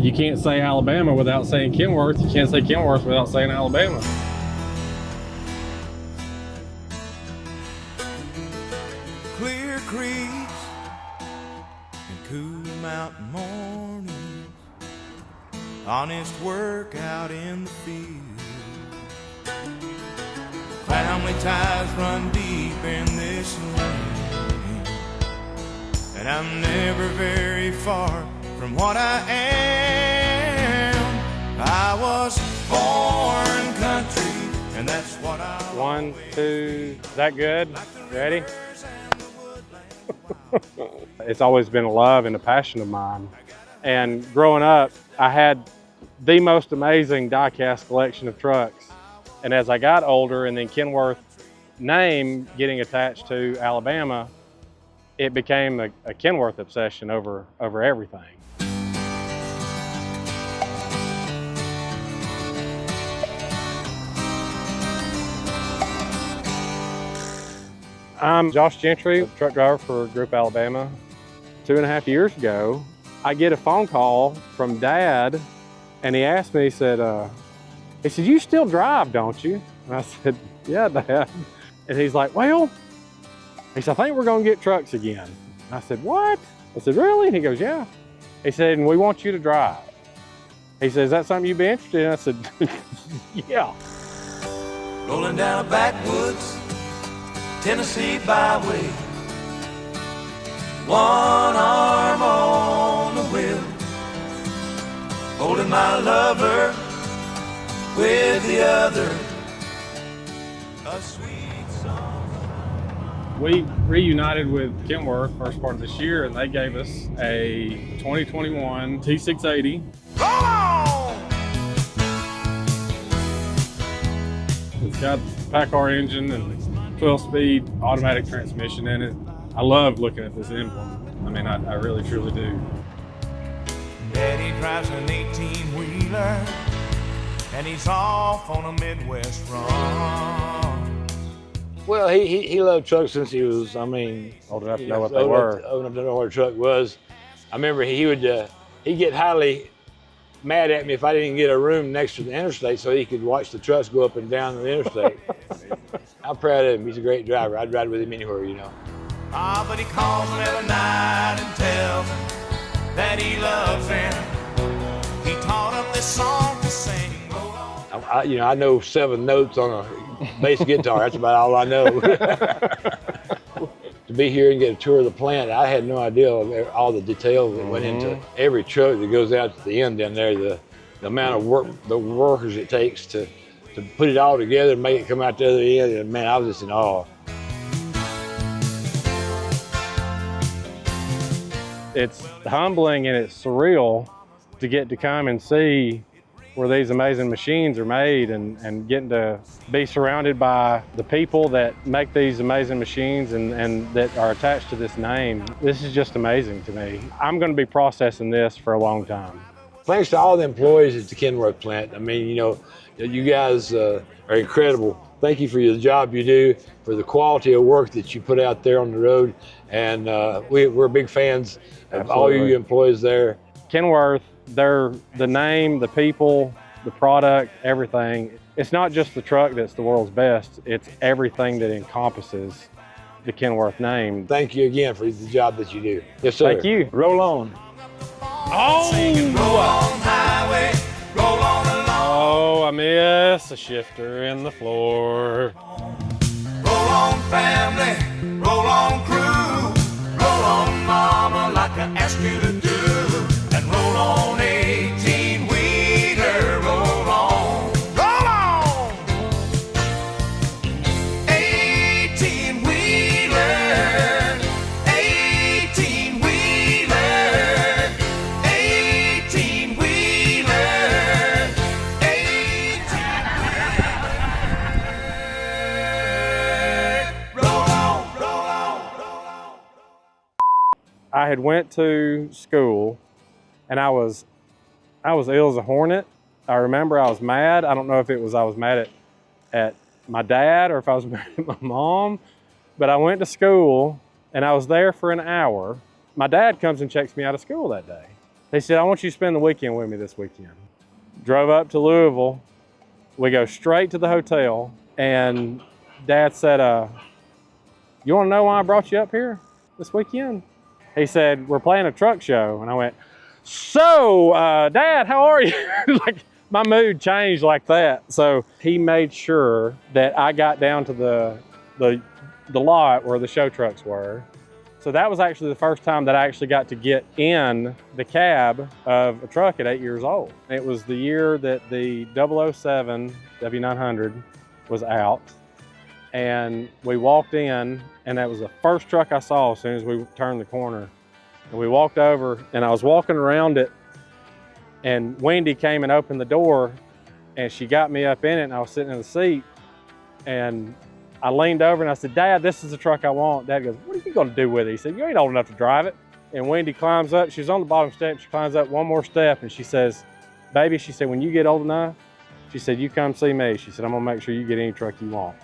You can't say Alabama without saying Kenworth. You can't say Kenworth without saying Alabama. Clear creeks and cool mountain mornings, honest work out in the field. Family ties run deep in this land, and I'm never very far from what I am. I was born country, and that's what I. 1, 2, is that good? Ready? It's always been a love and a passion of mine. And growing up, I had the most amazing die-cast collection of trucks. And as I got older, and then Kenworth name getting attached to Alabama, it became a Kenworth obsession over everything. I'm Josh Gentry, truck driver for Group Alabama. 2.5 years ago, I get a phone call from Dad, and he asked me, he said, you still drive, don't you? And I said, yeah, Dad. And he's like, well, he said, I think we're gonna get trucks again. And I said, what? I said, really? And he goes, yeah. He said, and we want you to drive. He said, is that something you'd be interested in? I said, yeah. Rolling down a backwoods Tennessee byway, one arm on the wheel, holding my lover with the other, a sweet song. We reunited with Kenworth first part of this year, and they gave us a 2021 T680. Roll on! It's got a Packard engine and 12-speed automatic transmission in it. I love looking at this emblem. I mean, I really, truly do. Daddy drives an 18-wheeler, and he's off on a Midwest run. Well, he loved trucks since he was, I mean, Old enough to know what they were. Old enough to know what a truck was. I remember he'd get highly mad at me if I didn't get a room next to the interstate so he could watch the trucks go up and down the interstate. I'm proud of him. He's a great driver. I'd ride with him anywhere, you know. Ah, but he calls him every night and tells him that he loves him. He taught him this song to sing. I know 7 notes on a bass guitar. That's about all I know. To be here and get a tour of the plant, I had no idea of all the details that went into every truck that goes out to the end down there, the amount of work, the workers it takes to put it all together and make it come out the other end. And man, I was just in awe. It's humbling and it's surreal to get to come and see where these amazing machines are made, and getting to be surrounded by the people that make these amazing machines and that are attached to this name. This is just amazing to me. I'm going to be processing this for a long time. Thanks to all the employees at the Kenworth plant. I mean, you guys are incredible. Thank you for the job you do, for the quality of work that you put out there on the road. And we're big fans of all you employees there. Kenworth, they're the name, the people, the product, everything. It's not just the truck that's the world's best, it's everything that encompasses the Kenworth name. Thank you again for the job that you do. Yes, sir. Thank you. Roll on. Singing, roll on highway, roll on along. Oh, I miss a shifter in the floor. Roll on family, roll on crew, roll on mama like I asked you to do, and roll on 18-wheeler, roll on, roll on. 18-wheeler, 18-wheeler, 18-wheeler, 18-wheeler. Roll on, roll on, roll on. I had went to school and I was ill as a hornet. I remember I was mad. I don't know if I was mad at my dad or if I was mad at my mom, but I went to school and I was there for an hour. My dad comes and checks me out of school that day. He said, I want you to spend the weekend with me this weekend. Drove up to Louisville. We go straight to the hotel, and Dad said, you want to know why I brought you up here this weekend? He said, we're playing a truck show. And I went, so, Dad, how are you? Like, my mood changed like that. So he made sure that I got down to the lot where the show trucks were. So that was actually the first time that I actually got to get in the cab of a truck at 8 years old. It was the year that the 007 W900 was out. And we walked in, and that was the first truck I saw as soon as we turned the corner. And we walked over, and I was walking around it, and Wendy came and opened the door, and she got me up in it, and I was sitting in the seat, and I leaned over and I said, Dad, this is the truck I want. Dad goes, what are you gonna do with it? He said, you ain't old enough to drive it. And Wendy climbs up, she's on the bottom step, she climbs up one more step, and she says, baby, she said, when you get old enough, she said, you come see me. She said, I'm gonna make sure you get any truck you want.